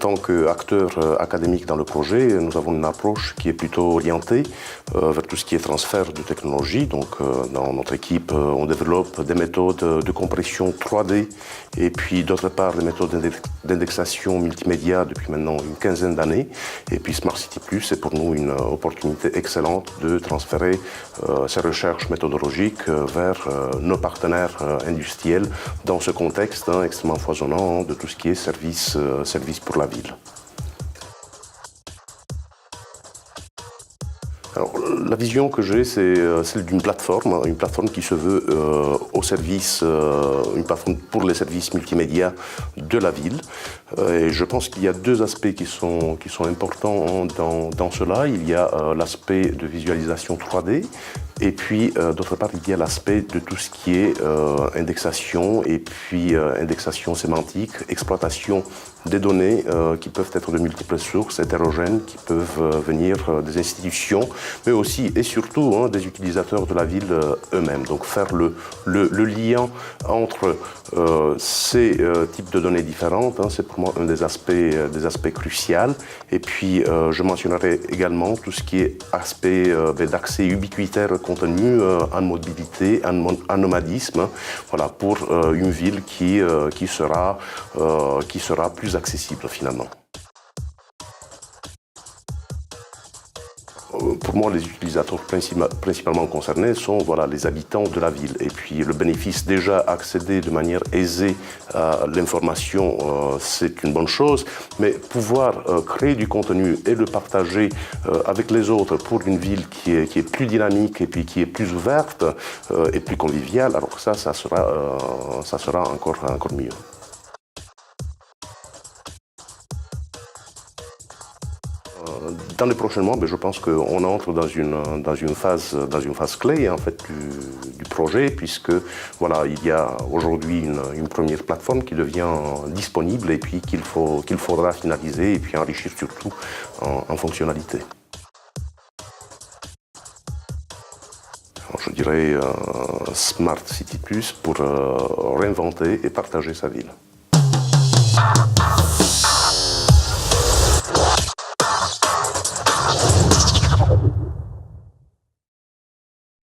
tant qu'acteur académique dans le projet, nous avons une approche qui est plutôt orientée vers tout ce qui est transfert de technologie. Donc, dans notre équipe, on développe des méthodes de compression 3D et puis d'autre part des méthodes d'indexation multimédia depuis maintenant une quinzaine d'années. Et puis Smart City Plus est pour nous une opportunité excellente de transférer ces recherches méthodologiques vers nos partenaires industriels dans ce contexte extrêmement foisonnant de tout ce qui est service pour la ville. Alors, la vision que j'ai, c'est celle d'une plateforme, une plateforme qui se veut au service, une plateforme pour les services multimédia de la ville. Et je pense qu'il y a deux aspects qui sont importants dans cela. Il y a l'aspect de visualisation 3D. Et puis, d'autre part, il y a l'aspect de tout ce qui est indexation et puis indexation sémantique, exploitation des données qui peuvent être de multiples sources hétérogènes, qui peuvent venir des institutions, mais aussi et surtout des utilisateurs de la ville eux-mêmes. Donc faire le lien entre ces types de données différentes, c'est pour moi un des aspects cruciaux. Et puis, je mentionnerai également tout ce qui est aspect d'accès ubiquitaire contenu en mobilité, en nomadisme, voilà, pour une ville qui sera plus accessible finalement. Pour moi, les utilisateurs principalement concernés sont les habitants de la ville. Et puis le bénéfice déjà accéder de manière aisée à l'information, c'est une bonne chose. Mais pouvoir créer du contenu et le partager avec les autres pour une ville qui est plus dynamique et puis qui est plus ouverte et plus conviviale, alors ça sera encore mieux. Dans les prochains mois, je pense qu'on entre dans une phase clé en fait du projet, puisque il y a aujourd'hui une première plateforme qui devient disponible et puis qu'il faudra finaliser et puis enrichir surtout en fonctionnalités. Alors, je dirais Smart City Plus pour réinventer et partager sa ville.